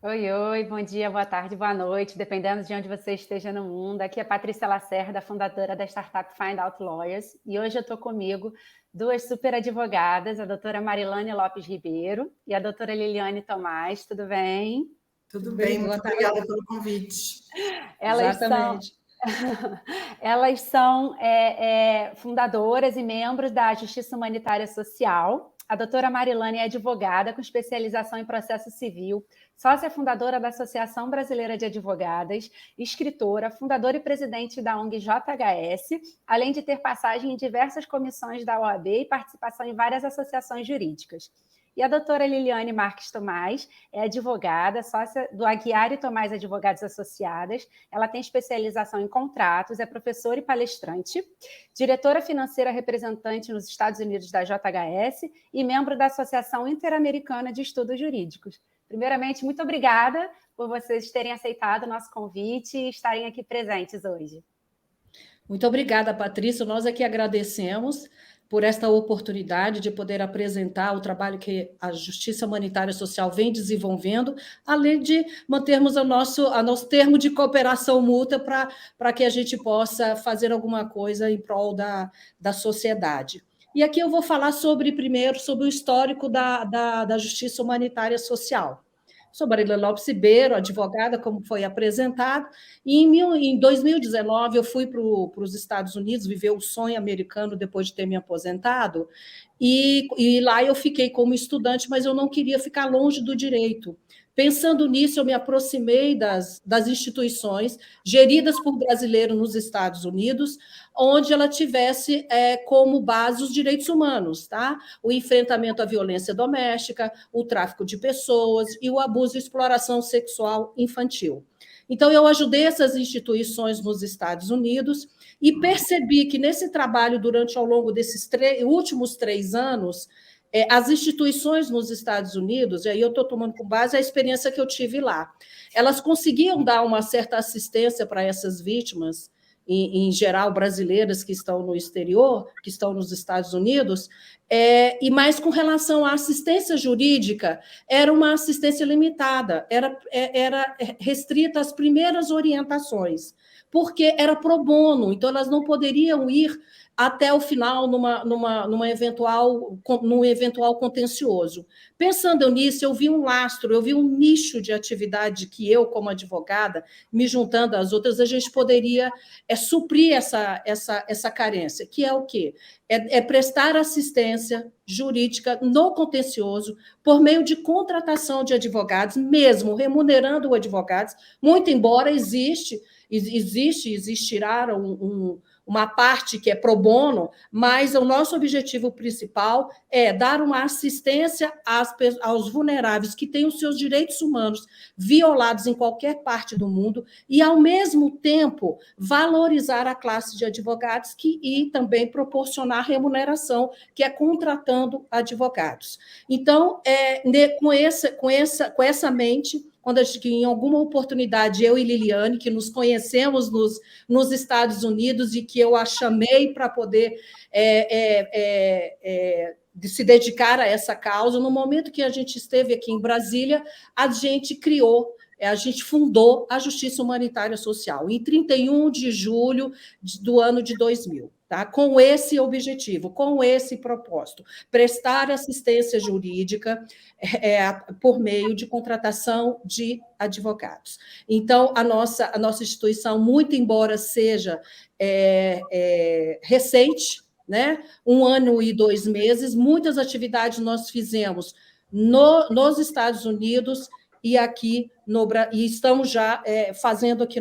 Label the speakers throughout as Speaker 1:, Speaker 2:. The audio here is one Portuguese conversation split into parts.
Speaker 1: Oi, oi, bom dia, boa tarde, boa noite, dependendo de onde você esteja no mundo. Aqui é Patrícia Lacerda, fundadora da startup Find Out Lawyers, e hoje eu estou comigo duas super advogadas, a doutora Marilane Lopes Ribeiro e a doutora Liliane Tomás. Tudo bem?
Speaker 2: Tudo
Speaker 3: Tudo
Speaker 2: bem,
Speaker 3: bem?
Speaker 2: muito
Speaker 3: Boa
Speaker 2: obrigada
Speaker 3: tarde.
Speaker 2: pelo convite.
Speaker 1: Elas são
Speaker 3: Exatamente.
Speaker 1: Elas são fundadoras e membros da Justiça Humanitária Social. A doutora Marilane é advogada com especialização em processo civil, sócia fundadora da Associação Brasileira de Advogadas, escritora, fundadora e presidente da ONG JHS, além de ter passagem em diversas comissões da OAB e participação em várias associações jurídicas. E a doutora Liliane Marques Tomás é advogada, sócia do Aguiar e Tomás Advogados Associadas. Ela tem especialização em contratos, é professora e palestrante, diretora financeira representante nos Estados Unidos da JHS e membro da Associação Interamericana de Estudos Jurídicos. Primeiramente, muito obrigada por vocês terem aceitado o nosso convite e estarem aqui presentes hoje.
Speaker 3: Muito obrigada, Patrícia. Nós aqui agradecemos por esta oportunidade de poder apresentar o trabalho que a Justiça Humanitária Social vem desenvolvendo, além de mantermos a nosso termo de cooperação mútua para que a gente possa fazer alguma coisa em prol da sociedade. E aqui eu vou falar primeiro sobre o histórico da Justiça Humanitária Social. Sou Marilane Lopes Ribeiro, advogada, como foi apresentado, e em 2019 eu fui para os Estados Unidos viver o sonho americano depois de ter me aposentado, e lá eu fiquei como estudante, mas eu não queria ficar longe do direito. Pensando nisso, eu me aproximei das instituições geridas por brasileiros nos Estados Unidos, onde ela tivesse como base os direitos humanos, tá? O enfrentamento à violência doméstica, o tráfico de pessoas e o abuso e exploração sexual infantil. Então, eu ajudei essas instituições nos Estados Unidos e percebi que nesse trabalho, ao longo desses últimos 3 anos, as instituições nos Estados Unidos, e aí eu estou tomando como base a experiência que eu tive lá, elas conseguiam dar uma certa assistência para essas vítimas, em geral brasileiras que estão no exterior, que estão nos Estados Unidos, e mais com relação à assistência jurídica, era uma assistência limitada, era restrita às primeiras orientações, porque era pro bono, então elas não poderiam ir até o final num eventual contencioso. Pensando nisso, eu vi um lastro, eu vi um nicho de atividade que eu, como advogada, me juntando às outras, a gente poderia suprir essa carência, que é o quê? É prestar assistência jurídica no contencioso por meio de contratação de advogados, mesmo remunerando o advogado, muito embora existirá uma parte que é pro bono, mas o nosso objetivo principal é dar uma assistência aos vulneráveis que têm os seus direitos humanos violados em qualquer parte do mundo e, ao mesmo tempo, valorizar a classe de advogados e também proporcionar remuneração, que é contratando advogados. Então, com essa mente, quando em alguma oportunidade eu e Liliane, que nos conhecemos nos Estados Unidos e que eu a chamei para poder de se dedicar a essa causa, no momento que a gente esteve aqui em Brasília, a gente fundou a Justiça Humanitária Social, em 31 de julho do ano de 2000. Tá? Com esse objetivo, com esse propósito, prestar assistência jurídica por meio de contratação de advogados. Então, a nossa instituição, muito embora seja recente, né? 1 ano e 2 meses, muitas atividades nós fizemos nos Estados Unidos e e estamos já fazendo aqui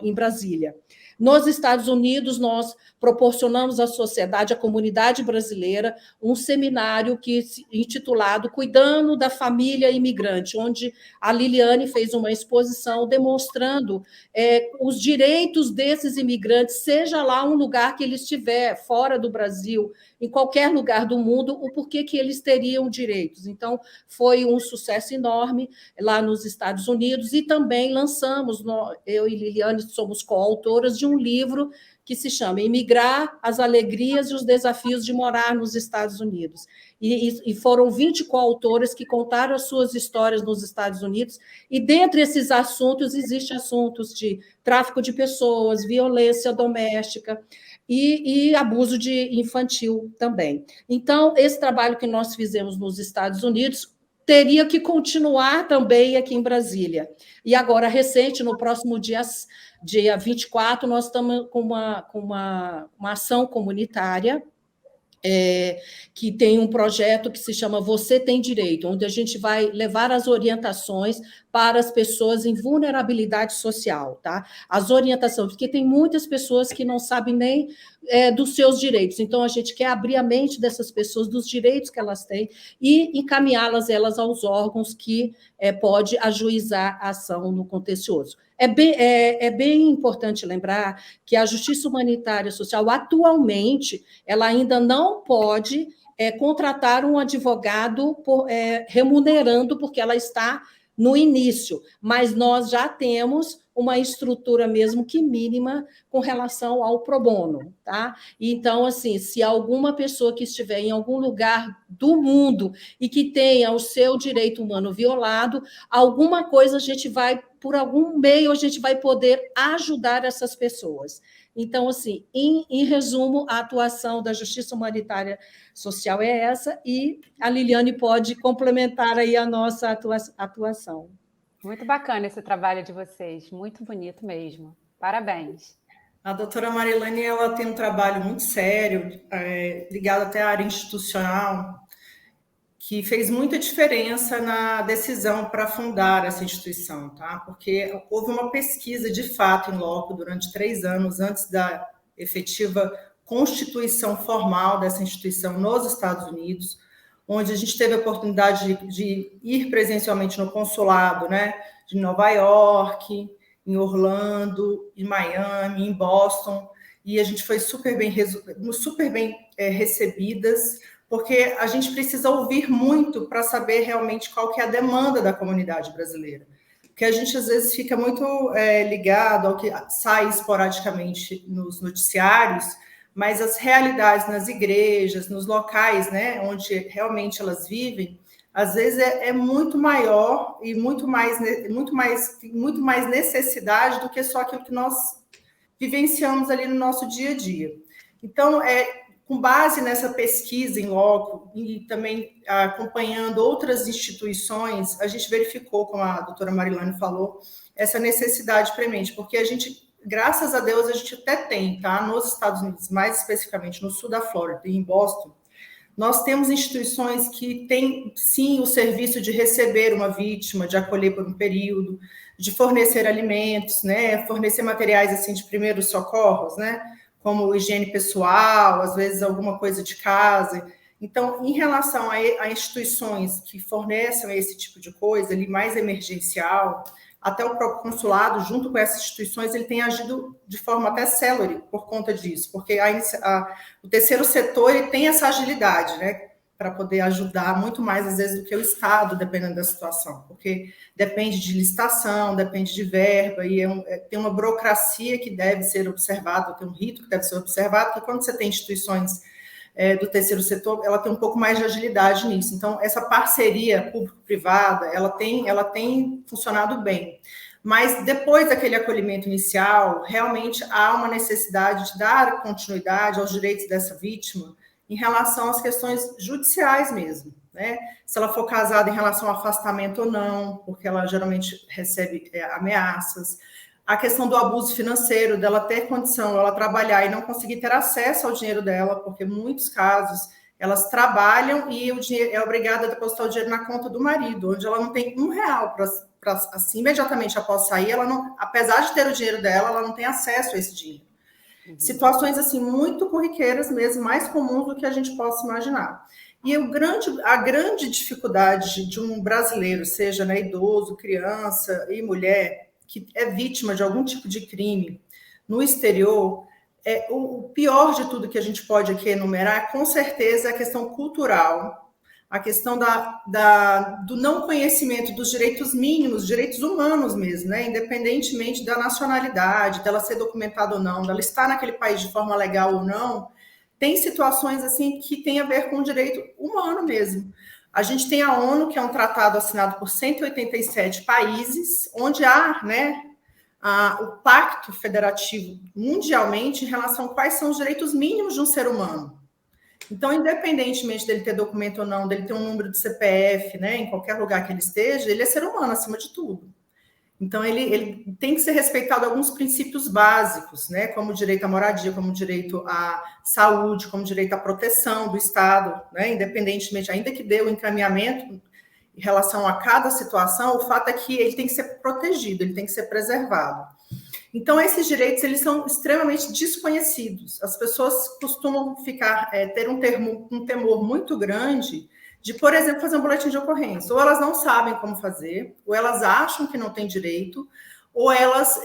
Speaker 3: em Brasília. Nos Estados Unidos, nós proporcionamos à sociedade, à comunidade brasileira, um seminário intitulado Cuidando da Família Imigrante, onde a Liliane fez uma exposição demonstrando os direitos desses imigrantes, seja lá um lugar que ele estiver, fora do Brasil, em qualquer lugar do mundo, o porquê que eles teriam direitos. Então, foi um sucesso enorme lá nos Estados Unidos, e também lançamos, eu e Liliane somos coautoras de um livro que se chama Imigrar, as Alegrias e os Desafios de Morar nos Estados Unidos. E foram 20 coautoras que contaram as suas histórias nos Estados Unidos, e dentre esses assuntos existem assuntos de tráfico de pessoas, violência doméstica e abuso infantil também. Então, esse trabalho que nós fizemos nos Estados Unidos teria que continuar também aqui em Brasília. E agora, recente, no próximo dia 24, nós estamos com uma ação comunitária, que tem um projeto que se chama Você Tem Direito, onde a gente vai levar as orientações para as pessoas em vulnerabilidade social, tá? As orientações, porque tem muitas pessoas que não sabem nem dos seus direitos, então a gente quer abrir a mente dessas pessoas, dos direitos que elas têm, e encaminhá-las aos órgãos que pode ajuizar a ação no contencioso. É bem importante lembrar que a justiça humanitária social, atualmente, ela ainda não pode contratar um advogado remunerando, porque ela está no início, mas nós já temos uma estrutura mesmo que mínima com relação ao pro bono, tá? Então, assim, se alguma pessoa que estiver em algum lugar do mundo e que tenha o seu direito humano violado, alguma coisa a gente vai, por algum meio, a gente vai poder ajudar essas pessoas. Então, assim, em resumo, a atuação da Justiça Humanitária Social é essa, e a Liliane pode complementar aí a nossa atuação.
Speaker 1: Muito bacana esse trabalho de vocês, muito bonito mesmo. Parabéns.
Speaker 2: A doutora Marilane, ela tem um trabalho muito sério, ligado até à área institucional, que fez muita diferença na decisão para fundar essa instituição, tá? Porque houve uma pesquisa de fato em loco durante 3 anos antes da efetiva constituição formal dessa instituição nos Estados Unidos, onde a gente teve a oportunidade de ir presencialmente no consulado, né, de Nova York, em Orlando, em Miami, em Boston, e a gente foi super bem recebidas, porque a gente precisa ouvir muito para saber realmente qual que é a demanda da comunidade brasileira. Porque a gente, às vezes, fica muito ligado ao que sai esporadicamente nos noticiários, mas as realidades nas igrejas, nos locais, né, onde realmente elas vivem, às vezes é muito maior e muito mais necessidade do que só aquilo que nós vivenciamos ali no nosso dia a dia. Então, com base nessa pesquisa em loco e também acompanhando outras instituições, a gente verificou, como a doutora Marilane falou, essa necessidade premente, porque a gente, graças a Deus, a gente até tem, tá? Nos Estados Unidos, mais especificamente no sul da Flórida e em Boston, nós temos instituições que têm, sim, o serviço de receber uma vítima, de acolher por um período, de fornecer alimentos, né? Fornecer materiais assim de primeiros socorros, né? Como higiene pessoal, às vezes alguma coisa de casa. Então, em relação a instituições que fornecem esse tipo de coisa, ali mais emergencial, até o próprio consulado, junto com essas instituições, ele tem agido de forma até célere por conta disso, porque o terceiro setor ele tem essa agilidade, né, para poder ajudar muito mais, às vezes, do que o Estado, dependendo da situação, porque depende de licitação, depende de verba, e tem uma burocracia que deve ser observada, tem um rito que deve ser observado, porque quando você tem instituições do terceiro setor, ela tem um pouco mais de agilidade nisso. Então, essa parceria público-privada, ela tem funcionado bem. Mas depois daquele acolhimento inicial, realmente há uma necessidade de dar continuidade aos direitos dessa vítima em relação às questões judiciais mesmo, né? Se ela for casada, em relação ao afastamento ou não, porque ela geralmente recebe ameaças. A questão do abuso financeiro, dela ter condição, ela trabalhar e não conseguir ter acesso ao dinheiro dela, porque em muitos casos elas trabalham e o dinheiro é obrigada a depositar o dinheiro na conta do marido, onde ela não tem R$1 para assim, imediatamente após sair, ela não, apesar de ter o dinheiro dela, ela não tem acesso a esse dinheiro. Uhum. Situações assim muito corriqueiras mesmo, mais comuns do que a gente possa imaginar. E a grande dificuldade de um brasileiro, seja, né, idoso, criança e mulher, que é vítima de algum tipo de crime no exterior, o pior de tudo que a gente pode aqui enumerar, com certeza, é a questão cultural, a questão do não conhecimento dos direitos mínimos, direitos humanos mesmo, né? Independentemente da nacionalidade, dela ser documentada ou não, dela estar naquele país de forma legal ou não, tem situações assim que tem a ver com o direito humano mesmo. A gente tem a ONU, que é um tratado assinado por 187 países, onde há, né, o pacto federativo mundialmente em relação a quais são os direitos mínimos de um ser humano. Então, independentemente dele ter documento ou não, dele ter um número de CPF, né, em qualquer lugar que ele esteja, ele é ser humano acima de tudo. Então, ele tem que ser respeitado alguns princípios básicos, né, como o direito à moradia, como o direito à saúde, como o direito à proteção do Estado, né, independentemente, ainda que dê o encaminhamento em relação a cada situação, o fato é que ele tem que ser protegido, ele tem que ser preservado. Então, esses direitos, eles são extremamente desconhecidos. As pessoas costumam ter um temor muito grande de, por exemplo, fazer um boletim de ocorrência. Ou elas não sabem como fazer, ou elas acham que não têm direito, ou elas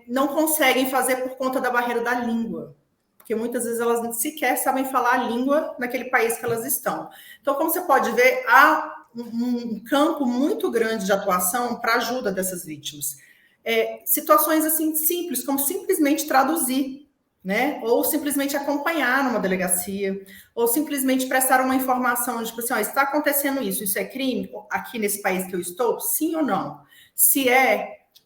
Speaker 2: não conseguem fazer por conta da barreira da língua. Porque muitas vezes elas sequer sabem falar a língua naquele país que elas estão. Então, como você pode ver, há um campo muito grande de atuação para a ajuda dessas vítimas. Situações assim simples, como simplesmente traduzir, né? Ou simplesmente acompanhar numa delegacia, ou simplesmente prestar uma informação de, tipo assim, está acontecendo isso é crime aqui nesse país que eu estou? Sim ou não? Se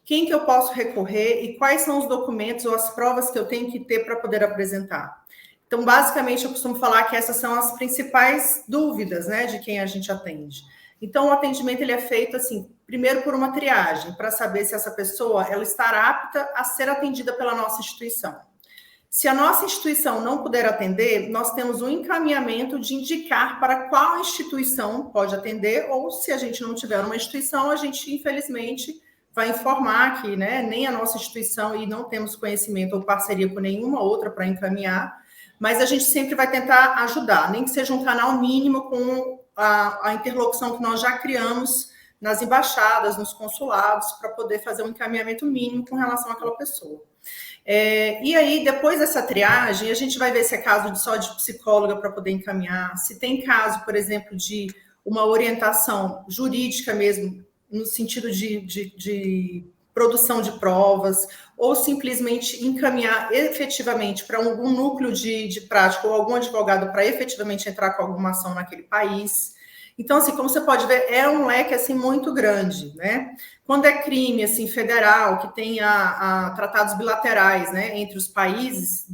Speaker 2: quem que eu posso recorrer e quais são os documentos ou as provas que eu tenho que ter para poder apresentar? Então, basicamente, eu costumo falar que essas são as principais dúvidas, né, de quem a gente atende. Então, o atendimento ele é feito assim, primeiro por uma triagem, para saber se essa pessoa ela está apta a ser atendida pela nossa instituição. Se a nossa instituição não puder atender, nós temos um encaminhamento de indicar para qual instituição pode atender, ou se a gente não tiver uma instituição, a gente, infelizmente, vai informar que, né, nem a nossa instituição e não temos conhecimento ou parceria com nenhuma outra para encaminhar, mas a gente sempre vai tentar ajudar, nem que seja um canal mínimo com a interlocução que nós já criamos nas embaixadas, nos consulados, para poder fazer um encaminhamento mínimo com relação àquela pessoa. E aí, depois dessa triagem, a gente vai ver se é caso só de psicóloga para poder encaminhar, se tem caso, por exemplo, de uma orientação jurídica mesmo, no sentido de produção de provas, ou simplesmente encaminhar efetivamente para algum núcleo de prática ou algum advogado para efetivamente entrar com alguma ação naquele país. Então, assim, como você pode ver, é um leque assim muito grande, né? Quando é crime assim federal, que tem tratados bilaterais, né, entre os países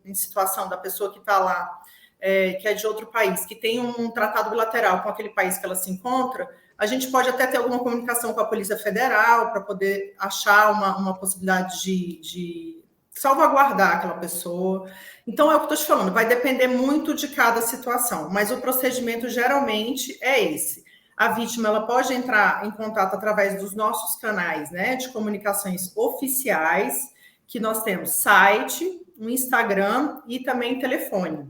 Speaker 2: em situação da pessoa que está lá, que é de outro país, que tem um tratado bilateral com aquele país que ela se encontra, a gente pode até ter alguma comunicação com a Polícia Federal para poder achar uma possibilidade de salvaguardar aquela pessoa. Então, é o que eu estou te falando, vai depender muito de cada situação, mas o procedimento geralmente é esse. A vítima ela pode entrar em contato através dos nossos canais, né, de comunicações oficiais, que nós temos site, um Instagram e também telefone.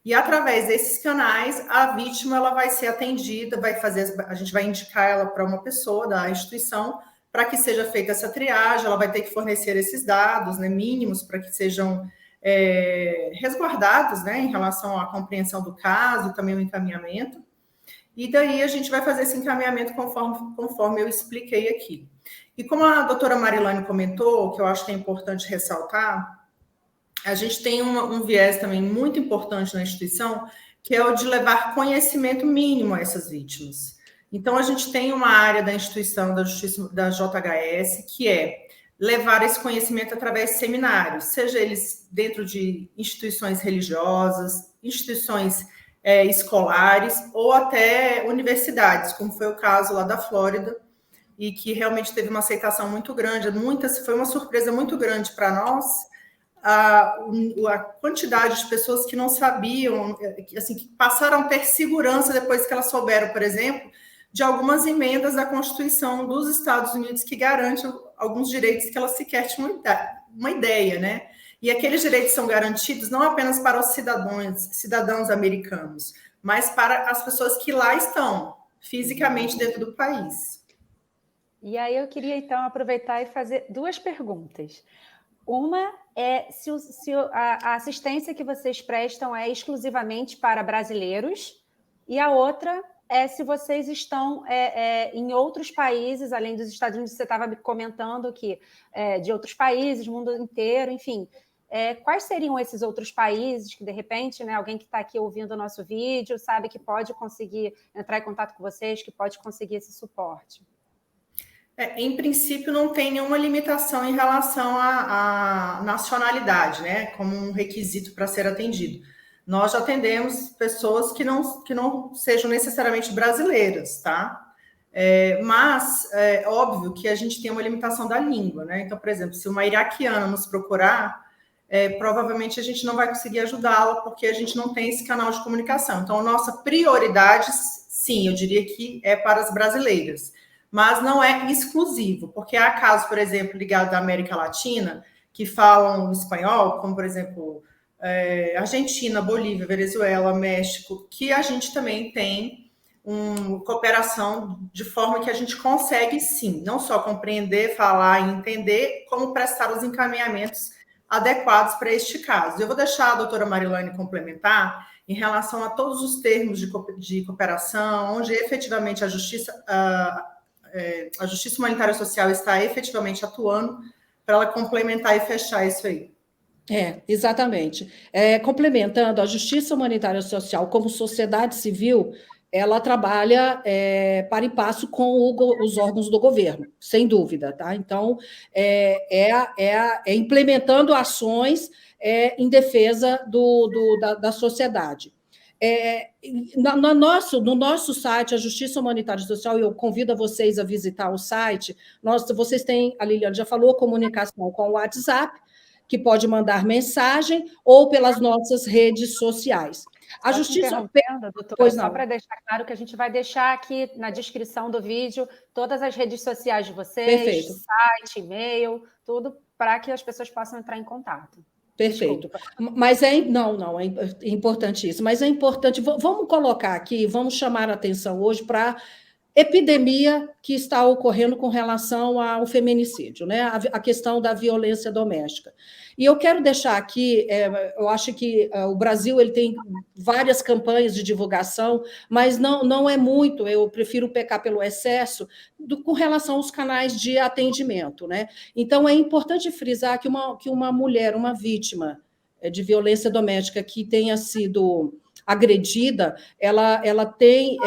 Speaker 2: E através desses canais, a vítima ela vai ser atendida, a gente vai indicar ela para uma pessoa da instituição para que seja feita essa triagem, ela vai ter que fornecer esses dados, né, mínimos para que sejam resguardados, né, em relação à compreensão do caso, também o encaminhamento. E daí a gente vai fazer esse encaminhamento conforme eu expliquei aqui. E como a doutora Marilane comentou, que eu acho que é importante ressaltar, a gente tem um viés também muito importante na instituição, que é o de levar conhecimento mínimo a essas vítimas. Então, a gente tem uma área da instituição da Justiça da JHS, que é levar esse conhecimento através de seminários, seja eles dentro de instituições religiosas, instituições escolares, ou até universidades, como foi o caso lá da Flórida, e que realmente teve uma aceitação muito grande, foi uma surpresa muito grande para nós, a quantidade de pessoas que não sabiam, assim, que passaram a ter segurança depois que elas souberam, por exemplo, de algumas emendas da Constituição dos Estados Unidos que garantem alguns direitos que elas sequer tinham uma ideia, né? E aqueles direitos são garantidos não apenas para os cidadãos americanos, mas para as pessoas que lá estão, fisicamente dentro do país.
Speaker 1: E aí eu queria, então, aproveitar e fazer duas perguntas. Uma é se a assistência que vocês prestam é exclusivamente para brasileiros, e a outra é se vocês estão em outros países, além dos Estados Unidos, você estava comentando que de outros países, mundo inteiro, enfim. Quais seriam esses outros países que, de repente, né, alguém que está aqui ouvindo o nosso vídeo sabe que pode conseguir entrar em contato com vocês, que pode conseguir esse suporte?
Speaker 2: Em princípio, não tem nenhuma limitação em relação à nacionalidade, né, como um requisito para ser atendido. Nós já atendemos pessoas que não sejam necessariamente brasileiras, tá? Mas é óbvio que a gente tem uma limitação da língua, né? Então, por exemplo, se uma iraquiana nos procurar, provavelmente a gente não vai conseguir ajudá-la, porque a gente não tem esse canal de comunicação. Então, a nossa prioridade, sim, eu diria que é para as brasileiras, mas não é exclusivo, porque há casos, por exemplo, ligados à América Latina, que falam espanhol, como, por exemplo, Argentina, Bolívia, Venezuela, México, que a gente também tem uma cooperação de forma que a gente consegue, sim, não só compreender, falar e entender, como prestar os encaminhamentos adequados para este caso. Eu vou deixar a doutora Marilane complementar em relação a todos os termos de cooperação, onde efetivamente a Justiça Humanitária Social está efetivamente atuando para ela complementar e fechar isso aí.
Speaker 3: Exatamente. Complementando, a Justiça Humanitária Social, como sociedade civil, ela trabalha para e passo com os órgãos do governo, sem dúvida, tá? Então, implementando ações em defesa da sociedade. No nosso site, a Justiça Humanitária Social, eu convido vocês a visitar o site. Vocês têm, a Liliane já falou, comunicação com o WhatsApp, que pode mandar mensagem, ou pelas nossas redes sociais.
Speaker 1: A Justiça... Interrompendo, doutora, só para deixar claro que a gente vai deixar aqui na descrição do vídeo todas as redes sociais de vocês,
Speaker 3: perfeito,
Speaker 1: site, e-mail, tudo para que as pessoas possam entrar em contato.
Speaker 3: Perfeito. Desculpa. Mas não, é importantíssimo. Mas é importante, vamos colocar aqui, vamos chamar a atenção hoje para epidemia que está ocorrendo com relação ao feminicídio, né? A questão da violência doméstica. E eu quero deixar aqui, eu acho que o Brasil ele tem várias campanhas de divulgação, mas não é muito, eu prefiro pecar pelo excesso, com relação aos canais de atendimento, né? Então, é importante frisar que uma mulher, uma vítima de violência doméstica que tenha sido agredida, ela tem,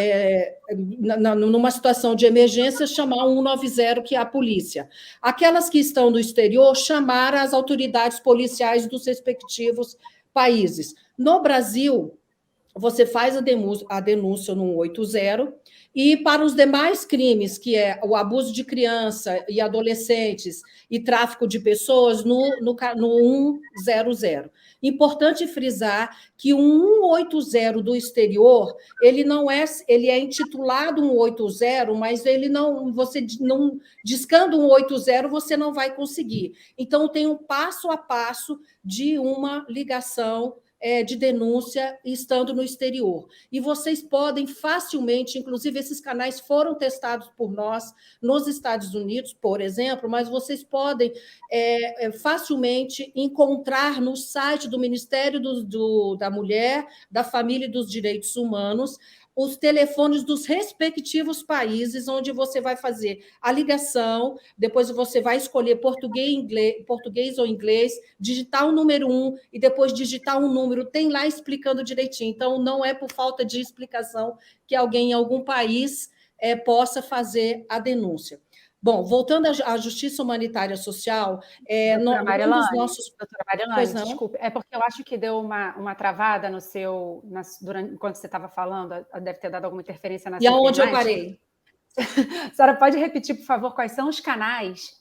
Speaker 3: numa situação de emergência, chamar o 190, que é a polícia. Aquelas que estão no exterior, chamar as autoridades policiais dos respectivos países. No Brasil, você faz a denúncia no 180, e para os demais crimes, que é o abuso de criança e adolescentes e tráfico de pessoas, no 100. Importante frisar que o 180 do exterior, ele é intitulado 180, mas você não, discando 180, você não vai conseguir. Então, tem um passo a passo de uma ligação de denúncia estando no exterior. E vocês podem facilmente, inclusive esses canais foram testados por nós nos Estados Unidos, por exemplo, mas vocês podem facilmente encontrar no site do Ministério da Mulher, da Família e dos Direitos Humanos os telefones dos respectivos países, onde você vai fazer a ligação, depois você vai escolher português ou inglês, digitar o número 1 e depois digitar um número, tem lá explicando direitinho. Então, não é por falta de explicação que alguém em algum país possa fazer a denúncia. Bom, voltando à Justiça Humanitária Social,
Speaker 1: doutora Marilane, desculpe, é porque eu acho que deu uma travada no enquanto você estava falando, deve ter dado alguma interferência na sua internet.
Speaker 3: E aonde eu parei?
Speaker 1: A senhora pode repetir, por favor, quais são os canais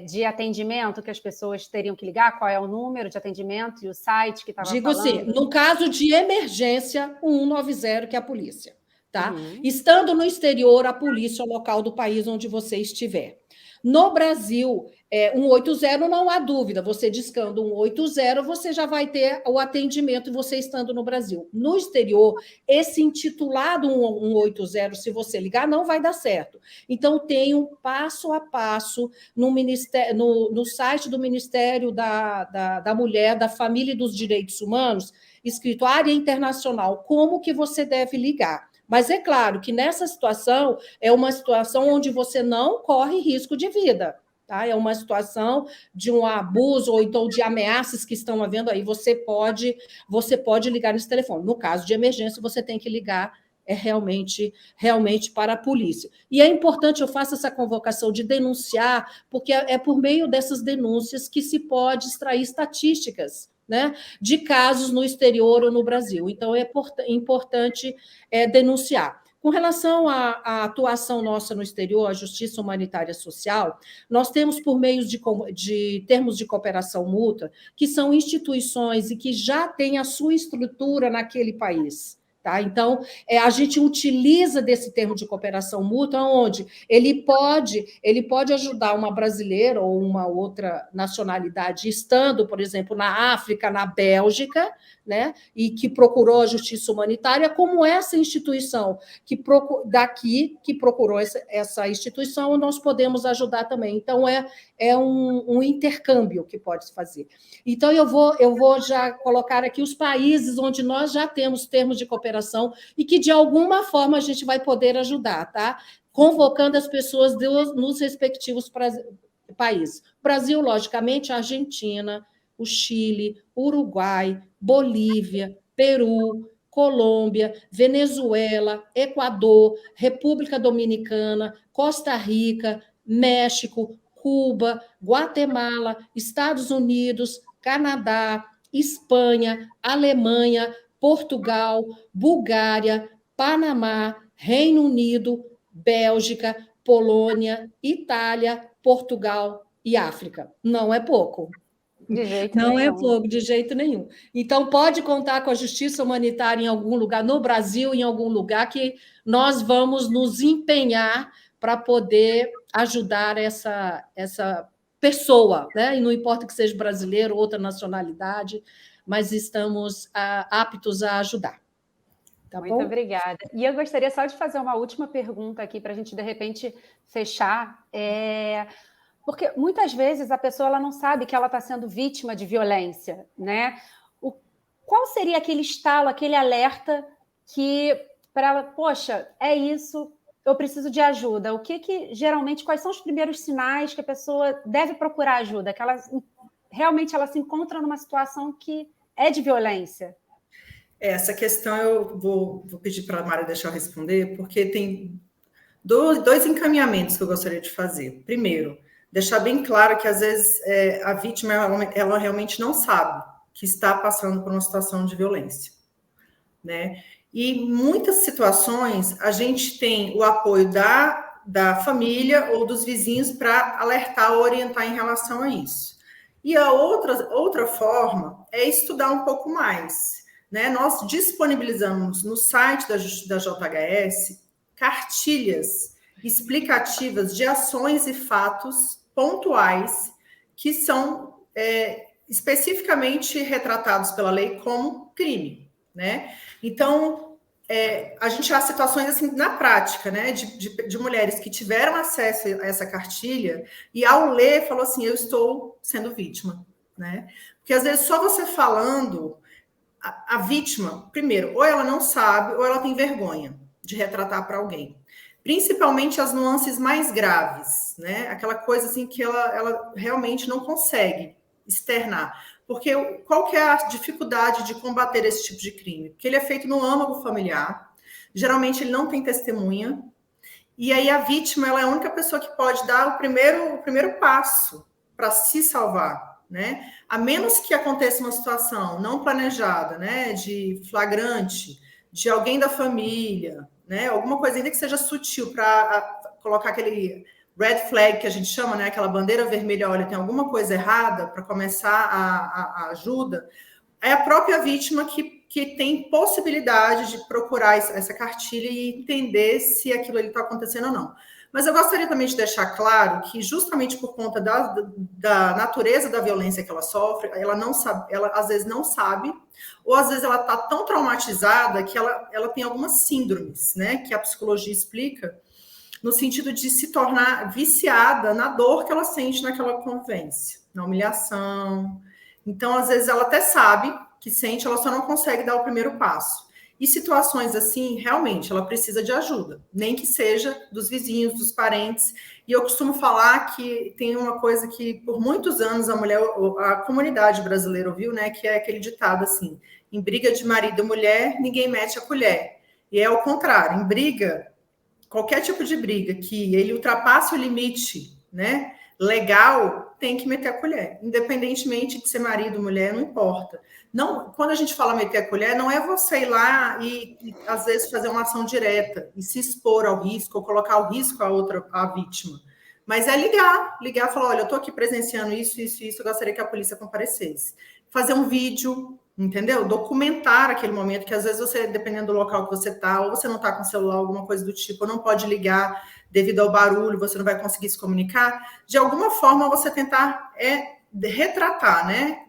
Speaker 1: de atendimento que as pessoas teriam que ligar? Qual é o número de atendimento e o site que estava falando?
Speaker 3: Digo sim, no caso de emergência, o 190, que é a polícia. Tá? Estando no exterior, a polícia local do país onde você estiver. No Brasil, 180 não há dúvida, você discando 180, você já vai ter o atendimento você estando no Brasil. No exterior, esse intitulado 180, se você ligar, não vai dar certo. Então, tem um passo a passo no site do Ministério da Mulher, da Família e dos Direitos Humanos, escrito área internacional, como que você deve ligar. Mas é claro que nessa situação é uma situação onde você não corre risco de vida. Tá? É uma situação de um abuso ou então de ameaças que estão havendo aí. Você pode ligar nesse telefone. No caso de emergência, você tem que ligar realmente para a polícia. E é importante, eu faço essa convocação de denunciar, porque é por meio dessas denúncias que se pode extrair estatísticas, né, de casos no exterior ou no Brasil. Então, é importante denunciar. Com relação à atuação nossa no exterior, a Justiça Humanitária Social, nós temos, por meio de termos de cooperação mútua, que são instituições e que já têm a sua estrutura naquele país. Tá? Então, a gente utiliza desse termo de cooperação mútua, onde ele pode ajudar uma brasileira ou uma outra nacionalidade, estando, por exemplo, na África, na Bélgica, né, e que procurou a justiça humanitária, como essa instituição que procurou essa instituição, nós podemos ajudar também. Então, é um intercâmbio que pode se fazer. Então, eu vou já colocar aqui os países onde nós já temos termos de cooperação e que, de alguma forma, a gente vai poder ajudar, tá? Convocando as pessoas nos respectivos países. Brasil, logicamente, a Argentina, o Chile, Uruguai, Bolívia, Peru, Colômbia, Venezuela, Equador, República Dominicana, Costa Rica, México, Cuba, Guatemala, Estados Unidos, Canadá, Espanha, Alemanha, Portugal, Bulgária, Panamá, Reino Unido, Bélgica, Polônia, Itália, Portugal e África. Não é pouco.
Speaker 1: De jeito
Speaker 3: nenhum. Não é
Speaker 1: pouco,
Speaker 3: de jeito nenhum. Então, pode contar com a justiça humanitária em algum lugar, no Brasil, em algum lugar, que nós vamos nos empenhar para poder ajudar essa pessoa, né? E não importa que seja brasileiro, outra nacionalidade, mas estamos aptos a ajudar. Tá
Speaker 1: Muito
Speaker 3: bom?
Speaker 1: Obrigada. E eu gostaria só de fazer uma última pergunta aqui para a gente, de repente, fechar. Porque muitas vezes a pessoa ela não sabe que ela está sendo vítima de violência, né? Qual seria aquele estalo, aquele alerta que, para ela, poxa, é isso, eu preciso de ajuda? Geralmente, quais são os primeiros sinais que a pessoa deve procurar ajuda? Que realmente ela se encontra numa situação que é de violência?
Speaker 2: Essa questão eu vou pedir para a Mari deixar eu responder, porque tem dois encaminhamentos que eu gostaria de fazer. Primeiro, deixar bem claro que, às vezes, a vítima ela realmente não sabe que está passando por uma situação de violência, né? E em muitas situações, a gente tem o apoio da família ou dos vizinhos para alertar ou orientar em relação a isso. E a outra forma é estudar um pouco mais, né? Nós disponibilizamos no site da JHS cartilhas explicativas de ações e fatos pontuais que são especificamente retratados pela lei como crime, né? Então, a gente há situações assim na prática, né, de mulheres que tiveram acesso a essa cartilha e, ao ler, falou assim: eu estou sendo vítima, né? Porque às vezes só você falando, a vítima, primeiro, ou ela não sabe ou ela tem vergonha de retratar para alguém. Principalmente as nuances mais graves, né? Aquela coisa assim que ela realmente não consegue externar. Porque qual que é a dificuldade de combater esse tipo de crime? Porque ele é feito no âmago familiar, geralmente ele não tem testemunha, e aí a vítima ela é a única pessoa que pode dar o primeiro passo para se salvar, né? A menos que aconteça uma situação não planejada, né, de flagrante, de alguém da família, né, alguma coisa ainda que seja sutil para colocar aquele red flag que a gente chama, né, aquela bandeira vermelha, olha, tem alguma coisa errada para começar a ajuda, é a própria vítima que tem possibilidade de procurar essa cartilha e entender se aquilo ali está acontecendo ou não. Mas eu gostaria também de deixar claro que, justamente por conta da natureza da violência que ela sofre, ela não sabe, ela às vezes não sabe, ou às vezes ela está tão traumatizada que ela tem algumas síndromes, né, que a psicologia explica, no sentido de se tornar viciada na dor que ela sente naquela convivência, na humilhação. Então, às vezes, ela até sabe que sente, ela só não consegue dar o primeiro passo. E situações assim, realmente, ela precisa de ajuda, nem que seja dos vizinhos, dos parentes. E eu costumo falar que tem uma coisa que, por muitos anos, a comunidade brasileira ouviu, né? Que é aquele ditado assim: em briga de marido e mulher, ninguém mete a colher. E é o contrário, em briga, qualquer tipo de briga que ele ultrapasse o limite, né, legal, tem que meter a colher, independentemente de ser marido, mulher, não importa. Não, quando a gente fala meter a colher, não é você ir lá e às vezes fazer uma ação direta e se expor ao risco ou colocar ao risco a vítima. Mas é ligar e falar, olha, eu estou aqui presenciando isso, eu gostaria que a polícia comparecesse. Fazer um vídeo, entendeu? Documentar aquele momento, que às vezes você, dependendo do local que você está, ou você não está com o celular, alguma coisa do tipo, ou não pode ligar devido ao barulho, você não vai conseguir se comunicar. De alguma forma, você tentar retratar, né?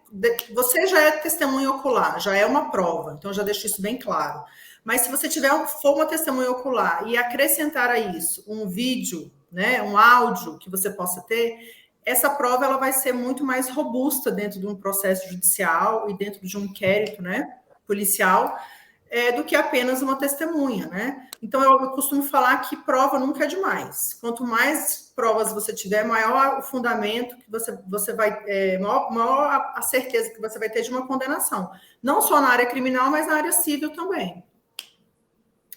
Speaker 2: Você já é testemunha ocular, já é uma prova, então já deixo isso bem claro. Mas se você for uma testemunha ocular e acrescentar a isso um vídeo, né, um áudio que você possa ter, essa prova ela vai ser muito mais robusta dentro de um processo judicial e dentro de um inquérito, né, policial, do que apenas uma testemunha, né? Então, eu costumo falar que prova nunca é demais. Quanto mais provas você tiver, maior o fundamento que você vai... maior a certeza que você vai ter de uma condenação. Não só na área criminal, mas na área civil também.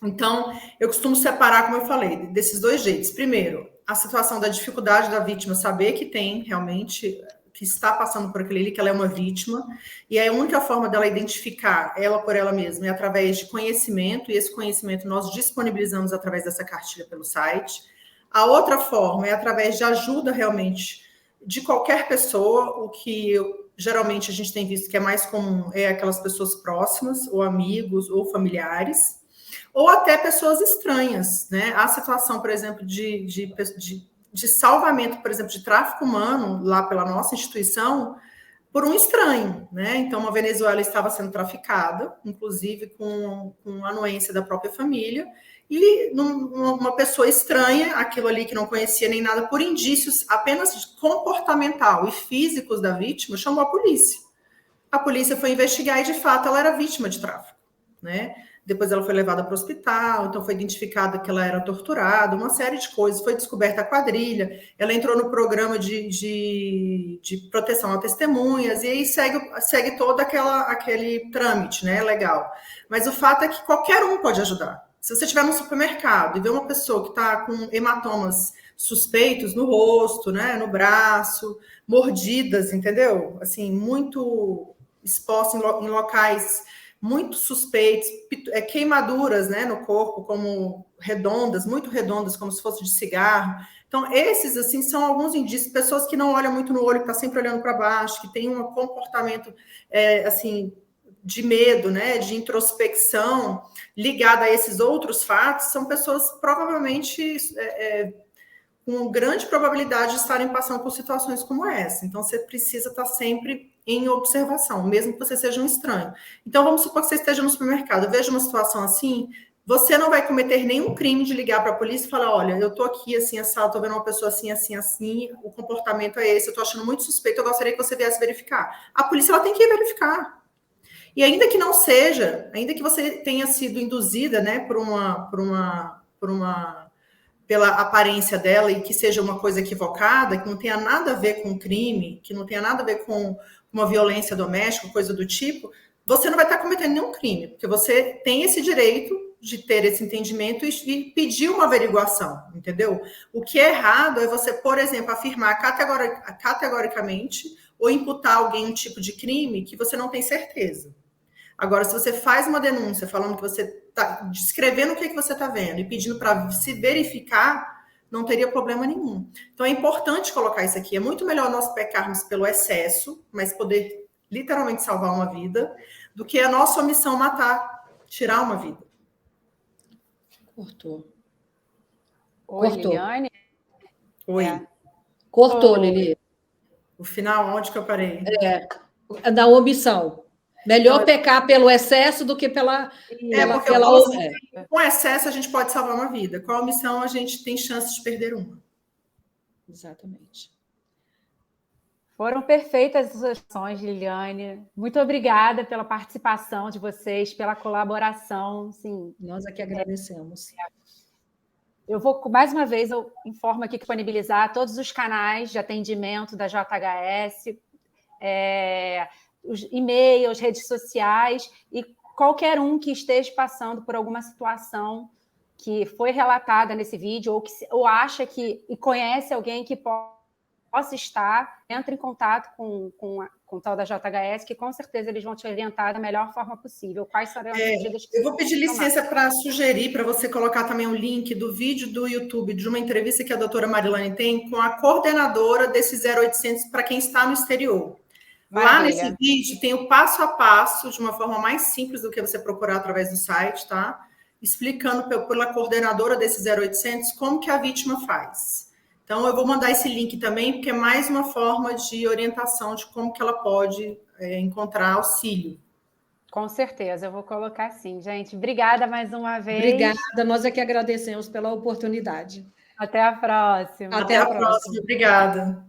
Speaker 2: Então, eu costumo separar, como eu falei, desses dois jeitos. Primeiro, a situação da dificuldade da vítima saber que tem realmente... que está passando por aquele ali, que ela é uma vítima, e aí a única forma dela identificar ela por ela mesma é através de conhecimento, e esse conhecimento nós disponibilizamos através dessa cartilha pelo site. A outra forma é através de ajuda realmente de qualquer pessoa, o que geralmente a gente tem visto que é mais comum é aquelas pessoas próximas, ou amigos, ou familiares, ou até pessoas estranhas, né? A situação, por exemplo, de salvamento, por exemplo, de tráfico humano, lá pela nossa instituição, por um estranho, né? Então, uma venezuela estava sendo traficada, inclusive com a anuência da própria família, e uma pessoa estranha, aquilo ali que não conhecia nem nada, por indícios apenas comportamental e físicos da vítima, chamou a polícia. A polícia foi investigar e, de fato, ela era vítima de tráfico, né? Depois ela foi levada para o hospital, então foi identificado que ela era torturada, uma série de coisas, foi descoberta a quadrilha, ela entrou no programa de proteção a testemunhas, e aí segue todo aquele trâmite, né, legal. Mas o fato é que qualquer um pode ajudar. Se você estiver no supermercado e ver uma pessoa que está com hematomas suspeitos no rosto, né, no braço, mordidas, entendeu? Assim, muito exposta em locais muito suspeitos, queimaduras, né, no corpo, como redondas, muito redondas, como se fosse de cigarro. Então, esses, assim, são alguns indícios, pessoas que não olham muito no olho, que estão sempre olhando para baixo, que têm um comportamento, assim, de medo, né, de introspecção, ligada a esses outros fatos, são pessoas provavelmente... com grande probabilidade de estarem passando por situações como essa. Então, você precisa estar sempre em observação, mesmo que você seja um estranho. Então, vamos supor que você esteja no supermercado, veja uma situação assim, você não vai cometer nenhum crime de ligar para a polícia e falar, olha, eu estou aqui assim, estou vendo uma pessoa assim, assim, assim, o comportamento é esse, eu estou achando muito suspeito, eu gostaria que você viesse verificar. A polícia, ela tem que ir verificar. E ainda que não seja, ainda que você tenha sido induzida, né, pela aparência dela e que seja uma coisa equivocada, que não tenha nada a ver com crime, que não tenha nada a ver com uma violência doméstica, coisa do tipo, você não vai estar cometendo nenhum crime, porque você tem esse direito de ter esse entendimento e pedir uma averiguação, entendeu? O que é errado é você, por exemplo, afirmar categoricamente ou imputar a alguém um tipo de crime que você não tem certeza. Agora, se você faz uma denúncia falando que você está descrevendo o que você está vendo e pedindo para se verificar, não teria problema nenhum. Então, é importante colocar isso aqui. É muito melhor nós pecarmos pelo excesso, mas poder literalmente salvar uma vida, do que a nossa omissão matar, tirar uma vida.
Speaker 3: Cortou.
Speaker 1: Oi, Liliane?
Speaker 2: Oi.
Speaker 3: Cortou, Lili.
Speaker 2: O final, onde que eu parei?
Speaker 3: Da omissão. Melhor pecar pelo excesso do que pela
Speaker 2: com excesso a gente pode salvar uma vida. Com a omissão a gente tem chance de perder uma.
Speaker 3: Exatamente.
Speaker 1: Foram perfeitas as sugestões, Liliane. Muito obrigada pela participação de vocês, pela colaboração. Sim,
Speaker 3: nós aqui agradecemos.
Speaker 1: Eu vou, mais uma vez, eu informo aqui que disponibilizar todos os canais de atendimento da JHS, os e-mails, redes sociais, e qualquer um que esteja passando por alguma situação que foi relatada nesse vídeo, ou acha que e conhece alguém que possa estar, entre em contato com o tal da JHS, que com certeza eles vão te orientar da melhor forma possível. Quais serão as medidas que
Speaker 2: eu vou pedir licença para sugerir, para você colocar também o link do vídeo do YouTube, de uma entrevista que a doutora Marilane tem com a coordenadora desse 0800 para quem está no exterior. Maravilha. Lá nesse vídeo tem o passo a passo, de uma forma mais simples do que você procurar através do site, tá? Explicando pela coordenadora desse 0800 como que a vítima faz. Então, eu vou mandar esse link também, porque é mais uma forma de orientação de como que ela pode encontrar auxílio.
Speaker 1: Com certeza, eu vou colocar sim, gente. Obrigada mais uma vez.
Speaker 3: Obrigada, nós é que agradecemos pela oportunidade.
Speaker 1: Até a próxima.
Speaker 2: Até a próxima. Obrigada.